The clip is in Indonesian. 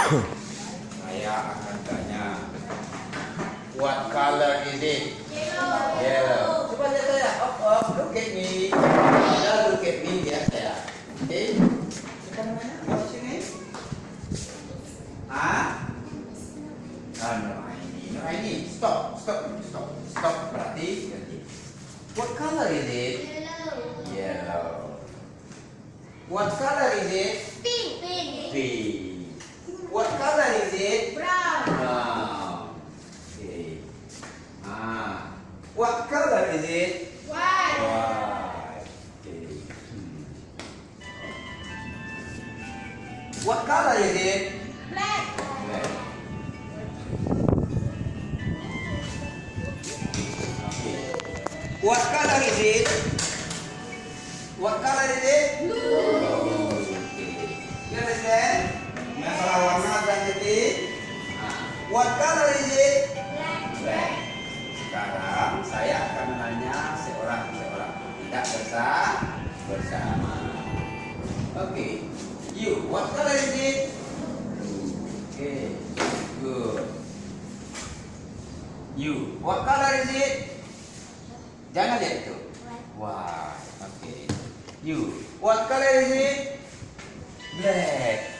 Saya akan tanya, what color is it? Yellow. Coba lihat saya. Look at me. Look at me ya saya. Oke. Kita mana? Mau sini? No, ini. Stop. Berarti. What color is it? Yellow. What color is it? Pink. What color is it? Brown. Okay. What color is it? White. White. Okay. What color is it? Black. Black. Okay. What color is it? What color is it? Blue. You understand? Masalah warna dan titik. What color is it? Black. Sekarang saya akan menanya seorang, tidak bersama. Okay. You, what color is it? Okay. Good. You, what color is it? Jangan lihat itu. Wah, okay. You, what color is it? Black.